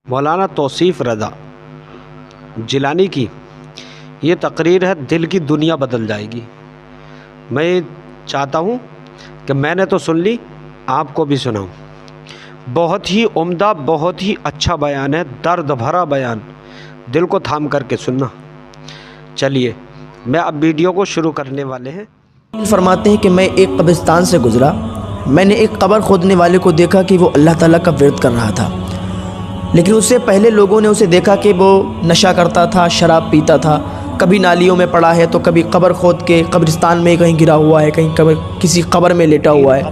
مولانا توصیف رضا جیلانی کی یہ تقریر ہے، دل کی دنیا بدل جائے گی۔ میں چاہتا ہوں کہ میں نے تو سن لی، آپ کو بھی سناؤں۔ بہت ہی عمدہ، بہت ہی اچھا بیان ہے، درد بھرا بیان، دل کو تھام کر کے سننا۔ چلیے میں اب ویڈیو کو شروع کرنے والے ہیں۔ فرماتے ہیں کہ میں ایک قبرستان سے گزرا، میں نے ایک قبر کھودنے والے کو دیکھا کہ وہ اللہ تعالیٰ کا ورد کر رہا تھا، لیکن اس سے پہلے لوگوں نے اسے دیکھا کہ وہ نشہ کرتا تھا، شراب پیتا تھا، کبھی نالیوں میں پڑا ہے تو کبھی قبر کھود کے قبرستان میں کہیں گرا ہوا ہے، کہیں کسی قبر میں لیٹا ہوا ہے۔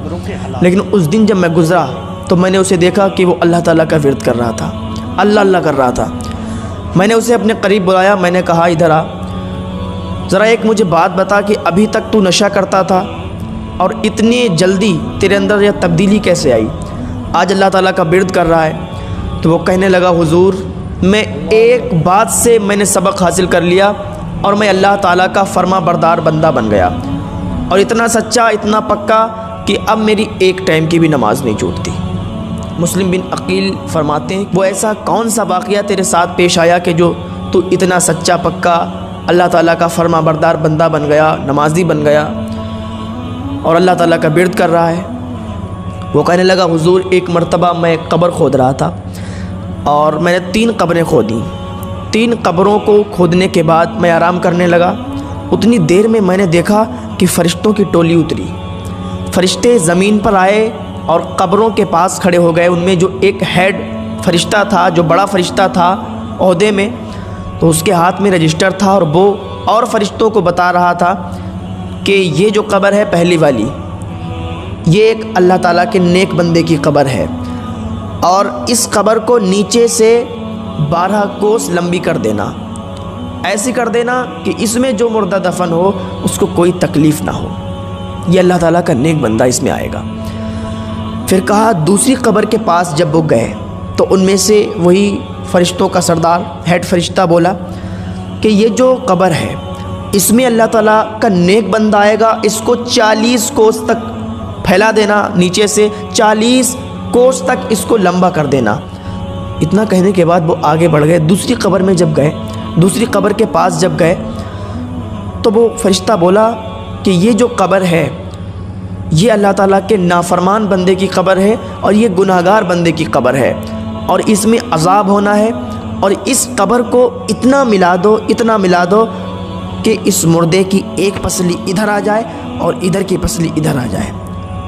لیکن اس دن جب میں گزرا تو میں نے اسے دیکھا کہ وہ اللہ تعالیٰ کا ورد کر رہا تھا، اللہ اللہ کر رہا تھا۔ میں نے اسے اپنے قریب بلایا، میں نے کہا ادھر آ، ذرا ایک مجھے بات بتا کہ ابھی تک تو نشہ کرتا تھا اور اتنی جلدی تیرے اندر یہ تبدیلی کیسے آئی؟ آج اللہ تعالیٰ کا ورد کر رہا ہے۔ تو وہ کہنے لگا حضور، میں ایک بات سے میں نے سبق حاصل کر لیا اور میں اللہ تعالیٰ کا فرما بردار بندہ بن گیا، اور اتنا سچا، اتنا پکا کہ اب میری ایک ٹائم کی بھی نماز نہیں چھوٹتی۔ مسلم بن عقیل فرماتے ہیں وہ ایسا کون سا واقعہ تیرے ساتھ پیش آیا کہ جو تو اتنا سچا پکا اللہ تعالیٰ کا فرما بردار بندہ بن گیا، نمازی بن گیا اور اللہ تعالیٰ کا ورد کر رہا ہے؟ وہ کہنے لگا حضور، ایک مرتبہ میں قبر کھود رہا تھا اور میں نے 3 قبریں کھودیں۔ 3 قبروں کو کھودنے کے بعد میں آرام کرنے لگا۔ اتنی دیر میں میں نے دیکھا کہ فرشتوں کی ٹولی اتری، فرشتے زمین پر آئے اور قبروں کے پاس کھڑے ہو گئے۔ ان میں جو ایک ہیڈ فرشتہ تھا، جو بڑا فرشتہ تھا عہدے میں، تو اس کے ہاتھ میں رجسٹر تھا اور وہ اور فرشتوں کو بتا رہا تھا کہ یہ جو قبر ہے پہلی والی، یہ ایک اللہ تعالیٰ کے نیک بندے کی قبر ہے، اور اس قبر کو نیچے سے 12 کوس لمبی کر دینا، ایسی کر دینا کہ اس میں جو مردہ دفن ہو اس کو کوئی تکلیف نہ ہو، یہ اللہ تعالیٰ کا نیک بندہ اس میں آئے گا۔ پھر کہا دوسری قبر کے پاس جب وہ گئے تو ان میں سے وہی فرشتوں کا سردار ہیڈ فرشتہ بولا کہ یہ جو قبر ہے اس میں اللہ تعالیٰ کا نیک بندہ آئے گا، اس کو 40 کوس تک پھیلا دینا، نیچے سے 40 کوس تک اس کو لمبا کر دینا۔ اتنا کہنے کے بعد وہ آگے بڑھ گئے۔ دوسری قبر میں جب گئے، دوسری قبر کے پاس جب گئے تو وہ فرشتہ بولا کہ یہ جو قبر ہے یہ اللہ تعالیٰ کے نافرمان بندے کی قبر ہے اور یہ گناہگار بندے کی قبر ہے، اور اس میں عذاب ہونا ہے، اور اس قبر کو اتنا ملا دو، اتنا ملا دو کہ اس مردے کی ایک پسلی ادھر آ جائے اور ادھر کی پسلی ادھر آ جائے،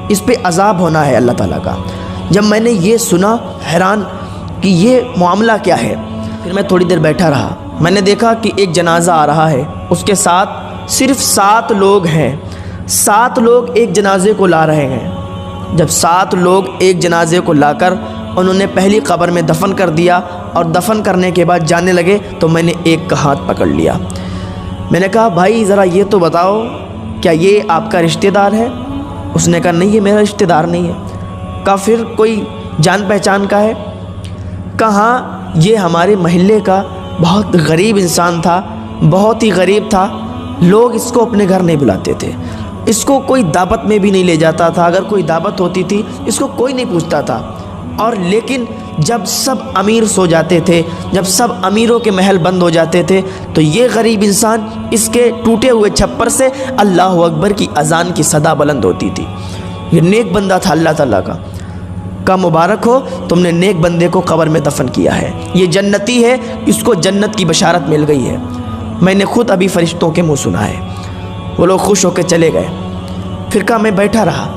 اس پہ عذاب ہونا ہے اللہ تعالیٰ کا۔ جب میں نے یہ سنا، حیران کہ یہ معاملہ کیا ہے، پھر میں تھوڑی دیر بیٹھا رہا۔ میں نے دیکھا کہ ایک جنازہ آ رہا ہے، اس کے ساتھ صرف 7 لوگ ہیں، 7 لوگ ایک جنازے کو لا رہے ہیں۔ جب 7 لوگ ایک جنازے کو لا کر انہوں نے پہلی قبر میں دفن کر دیا، اور دفن کرنے کے بعد جانے لگے تو میں نے ایک کا ہاتھ پکڑ لیا۔ میں نے کہا بھائی ذرا یہ تو بتاؤ، کیا یہ آپ کا رشتہ دار ہے؟ اس نے کہا نہیں، یہ میرا رشتہ دار نہیں ہے۔ کہا پھر کوئی جان پہچان کا ہے؟ کہا یہ ہمارے محلے کا بہت غریب انسان تھا، بہت ہی غریب تھا، لوگ اس کو اپنے گھر نہیں بلاتے تھے، اس کو کوئی دعوت میں بھی نہیں لے جاتا تھا، اگر کوئی دعوت ہوتی تھی اس کو کوئی نہیں پوچھتا تھا، اور لیکن جب سب امیر سو جاتے تھے، جب سب امیروں کے محل بند ہو جاتے تھے تو یہ غریب انسان اس کے ٹوٹے ہوئے چھپر سے اللہ اکبر کی اذان کی صدا بلند ہوتی تھی۔ یہ نیک بندہ تھا اللہ تعالیٰ کا۔ کا مبارک ہو، تم نے نیک بندے کو قبر میں دفن کیا ہے، یہ جنتی ہے، اس کو جنت کی بشارت مل گئی ہے۔ میں نے خود ابھی فرشتوں کے منہ سنا ہے۔ وہ لوگ خوش ہو کے چلے گئے۔ پھر کہا میں بیٹھا رہا،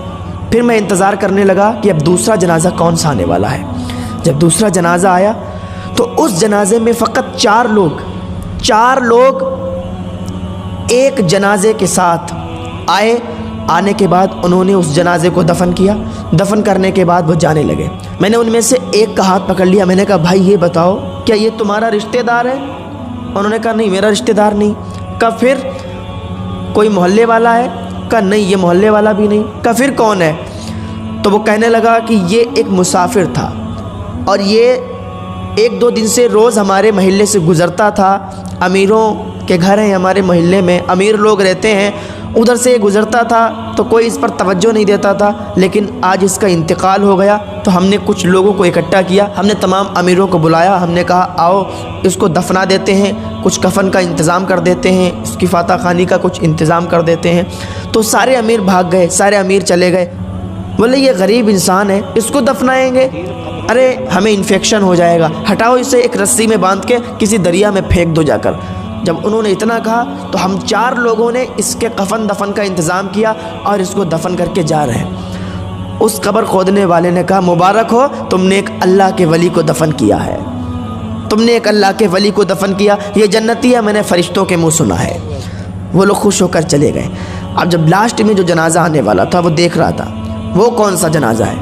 پھر میں انتظار کرنے لگا کہ اب دوسرا جنازہ کون سا آنے والا ہے۔ جب دوسرا جنازہ آیا تو اس جنازے میں فقط 4 لوگ ایک جنازے کے ساتھ آئے۔ آنے کے بعد انہوں نے اس جنازے کو دفن کیا۔ دفن کرنے کے بعد وہ جانے لگے۔ میں نے ان میں سے ایک کا ہاتھ پکڑ لیا، میں نے کہا بھائی یہ بتاؤ کیا یہ تمہارا رشتہ دار ہے؟ انہوں نے کہا نہیں، میرا رشتہ دار نہیں۔ کہا پھر کوئی محلے والا ہے؟ کہا نہیں، یہ محلے والا بھی نہیں۔ کہا پھر کون ہے؟ تو وہ کہنے لگا کہ یہ ایک مسافر تھا، اور یہ 1-2 دن سے روز ہمارے محلے سے گزرتا تھا۔ امیروں کے گھر ہیں ہمارے محلے میں، امیر لوگ رہتے ہیں، ادھر سے یہ گزرتا تھا تو کوئی اس پر توجہ نہیں دیتا تھا، لیکن آج اس کا انتقال ہو گیا تو ہم نے کچھ لوگوں کو اکٹھا کیا، ہم نے تمام امیروں کو بلایا، ہم نے کہا آؤ اس کو دفنا دیتے ہیں، کچھ کفن کا انتظام کر دیتے ہیں، اس کی فاتح خوانی کا کچھ انتظام کر دیتے ہیں۔ تو سارے امیر بھاگ گئے، سارے امیر چلے گئے، بولے یہ غریب انسان ہے، اس کو دفنائیں گے، ارے ہمیں انفیکشن ہو جائے گا، ہٹاؤ اسے ایک رسی میں باندھ کے کسی دریا میں پھینک دو جا کر۔ جب انہوں نے اتنا کہا تو ہم 4 لوگوں نے اس کے کفن دفن کا انتظام کیا اور اس کو دفن کر کے جا رہے ہیں۔ اس قبر کھودنے والے نے کہا مبارک ہو، تم نے ایک اللہ کے ولی کو دفن کیا ہے، تم نے ایک اللہ کے ولی کو دفن کیا، یہ جنتی ہے، میں نے فرشتوں کے منہ سنا ہے۔ وہ لوگ خوش ہو کر چلے گئے۔ اب جب لاسٹ میں جو جنازہ آنے والا تھا وہ دیکھ رہا تھا وہ کون سا جنازہ ہے،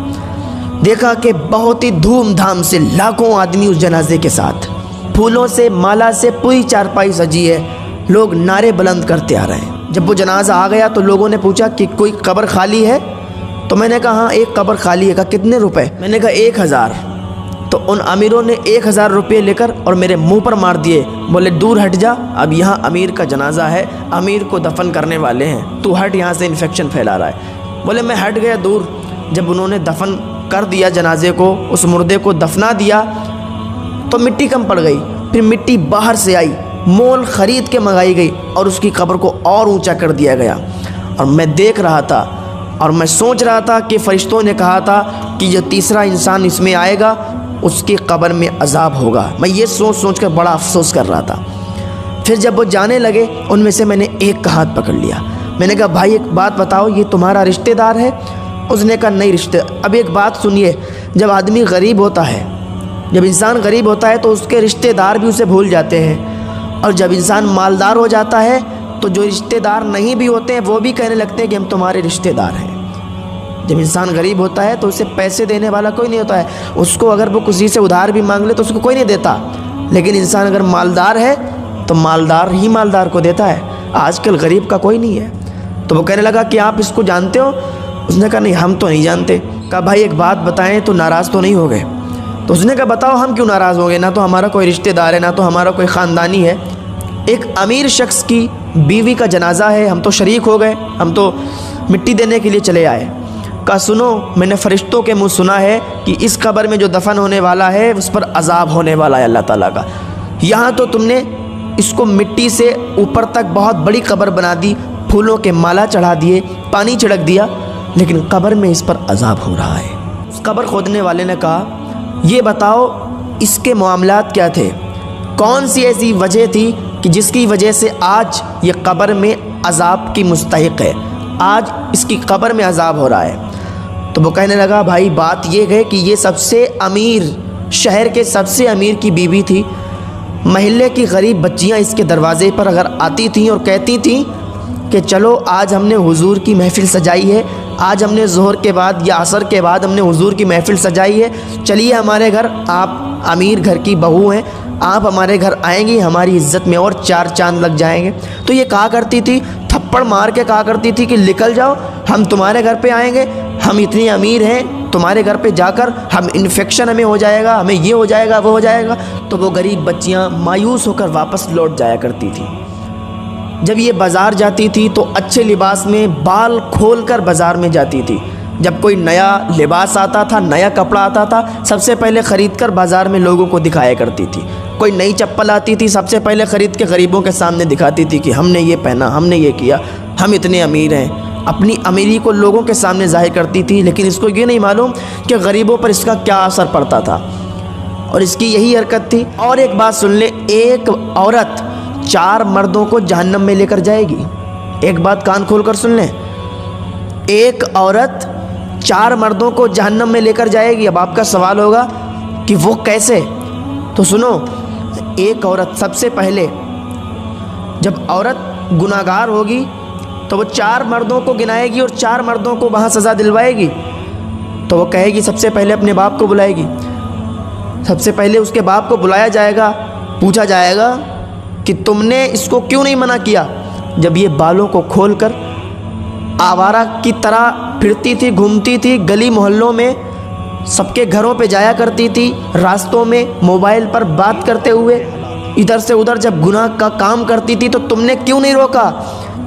دیکھا کہ بہت ہی دھوم دھام سے لاکھوں آدمی اس جنازے کے ساتھ، پھولوں سے مالا سے پوری چارپائی سجی ہے، لوگ نعرے بلند کرتے آ رہے ہیں۔ جب وہ جنازہ آ گیا تو لوگوں نے پوچھا کہ کوئی قبر خالی ہے، تو میں نے کہا ہاں ایک قبر خالی ہے۔ کہا کتنے روپے؟ میں نے کہا 1000۔ تو ان امیروں نے 1000 روپے لے کر اور میرے منہ پر مار دیے، بولے دور ہٹ جا، اب یہاں امیر کا جنازہ ہے، امیر کو دفن کرنے والے ہیں، تو ہٹ یہاں سے، انفیکشن پھیلا رہا ہے۔ بولے میں ہٹ گیا دور۔ جب انہوں نے دفن کر دیا جنازے کو، اس مردے کو دفنا دیا تو مٹی کم پڑ گئی، پھر مٹی باہر سے آئی، مول خرید کے منگائی گئی اور اس کی قبر کو اور اونچا کر دیا گیا۔ اور میں دیکھ رہا تھا اور میں سوچ رہا تھا کہ فرشتوں نے کہا تھا کہ جو تیسرا انسان اس میں آئے گا اس کی قبر میں عذاب ہوگا۔ میں یہ سوچ کر بڑا افسوس کر رہا تھا۔ پھر جب وہ جانے لگے ان میں سے میں نے ایک کا ہاتھ پکڑ لیا، میں نے کہا بھائی ایک بات بتاؤ، یہ تمہارا رشتہ دار ہے؟ اس نے کہا نہیں رشتہ۔ اب ایک بات سنیے، جب آدمی غریب ہوتا ہے، جب انسان غریب ہوتا ہے تو اس کے رشتہ دار بھی اسے بھول جاتے ہیں، اور جب انسان مالدار ہو جاتا ہے تو جو رشتہ دار نہیں بھی ہوتے ہیں وہ بھی کہنے لگتے ہیں کہ ہم تمہارے رشتہ دار ہیں۔ جب انسان غریب ہوتا ہے تو اسے پیسے دینے والا کوئی نہیں ہوتا ہے، اس کو اگر وہ کسی سے ادھار بھی مانگ لے تو اس کو کوئی نہیں دیتا، لیکن انسان اگر مالدار ہے تو مالدار ہی مالدار کو دیتا ہے۔ آج کل غریب کا کوئی نہیں ہے۔ تو وہ کہنے لگا کہ آپ اس کو جانتے ہو؟ اس نے کہا نہیں ہم تو نہیں جانتے۔ کہا بھائی ایک بات بتائیں تو ناراض تو نہیں ہو گئے؟ تو اس نے کہا بتاؤ ہم کیوں ناراض ہو گئے، نہ تو ہمارا کوئی رشتہ دار ہے، نہ تو ہمارا کوئی خاندانی ہے، ایک امیر شخص کی بیوی کا جنازہ ہے، ہم تو شریک ہو گئے، ہم تو مٹی دینے کے لیے چلے آئے۔ کہا سنو، میں نے فرشتوں کے منہ سنا ہے کہ اس قبر میں جو دفن ہونے والا ہے اس پر عذاب ہونے والا ہے اللہ تعالیٰ کا۔ یہاں تو تم نے اس کو مٹی سے اوپر تک بہت بڑی قبر بنا دی، پھولوں کے مالا چڑھا دیے، پانی چھڑک دیا، لیکن قبر میں اس پر عذاب ہو رہا ہے۔ اس قبر کھودنے والے نے کہا یہ بتاؤ اس کے معاملات کیا تھے، کون سی ایسی وجہ تھی کہ جس کی وجہ سے آج یہ قبر میں عذاب کی مستحق ہے، آج اس کی قبر میں عذاب ہو رہا ہے؟ تو وہ کہنے لگا بھائی بات یہ ہے کہ یہ سب سے امیر، شہر کے سب سے امیر کی بیوی تھی، محلے کی غریب بچیاں اس کے دروازے پر اگر آتی تھیں اور کہتی تھیں کہ چلو آج ہم نے حضور کی محفل سجائی ہے، آج ہم نے ظہر کے بعد یا عصر کے بعد ہم نے حضور کی محفل سجائی ہے، چلیے ہمارے گھر، آپ امیر گھر کی بہو ہیں، آپ ہمارے گھر آئیں گی، ہماری عزت میں اور 4 چاند لگ جائیں گے۔ تو یہ کہا کرتی تھی، تھپڑ مار کے کہا کرتی تھی کہ نکل جاؤ، ہم تمہارے گھر پہ آئیں گے، ہم اتنے امیر ہیں، تمہارے گھر پہ جا کر ہم انفیکشن ہمیں ہو جائے گا، ہمیں یہ ہو جائے گا وہ ہو جائے گا۔ تو وہ غریب بچیاں مایوس ہو کر واپس لوٹ جایا کرتی تھیں۔ جب یہ بازار جاتی تھی تو اچھے لباس میں بال کھول کر بازار میں جاتی تھی، جب کوئی نیا لباس آتا تھا، نیا کپڑا آتا تھا، سب سے پہلے خرید کر بازار میں لوگوں کو دکھایا کرتی تھی۔ کوئی نئی چپل آتی تھی، سب سے پہلے خرید کے غریبوں کے سامنے دکھاتی تھی کہ ہم نے یہ پہنا، ہم نے یہ کیا، ہم اتنے امیر ہیں، اپنی امیری کو لوگوں کے سامنے ظاہر کرتی تھی، لیکن اس کو یہ نہیں معلوم کہ غریبوں پر اس کا کیا اثر پڑتا تھا، اور اس کی یہی حرکت تھی۔ اور ایک بات سن لیں، ایک عورت 4 مردوں کو جہنم میں لے کر جائے گی۔ ایک بات کان کھول کر سن لیں، ایک عورت 4 مردوں کو جہنم میں لے کر جائے گی۔ اب آپ کا سوال ہوگا کہ وہ کیسے؟ تو سنو، ایک عورت سب سے پہلے جب عورت گناہگار ہوگی تو وہ 4 مردوں کو گنائے گی اور 4 مردوں کو وہاں سزا دلوائے گی۔ تو وہ کہے گی، سب سے پہلے اپنے باپ کو بلائے گی، سب سے پہلے اس کے باپ کو بلایا جائے گا، پوچھا جائے گا کہ تم نے اس کو کیوں نہیں منع کیا؟ جب یہ بالوں کو کھول کر آوارہ کی طرح پھرتی تھی، گھومتی تھی، گلی محلوں میں سب کے گھروں پہ جایا کرتی تھی، راستوں میں موبائل پر بات کرتے ہوئے ادھر سے ادھر جب گناہ کا کام کرتی تھی، تو تم نے کیوں نہیں روکا؟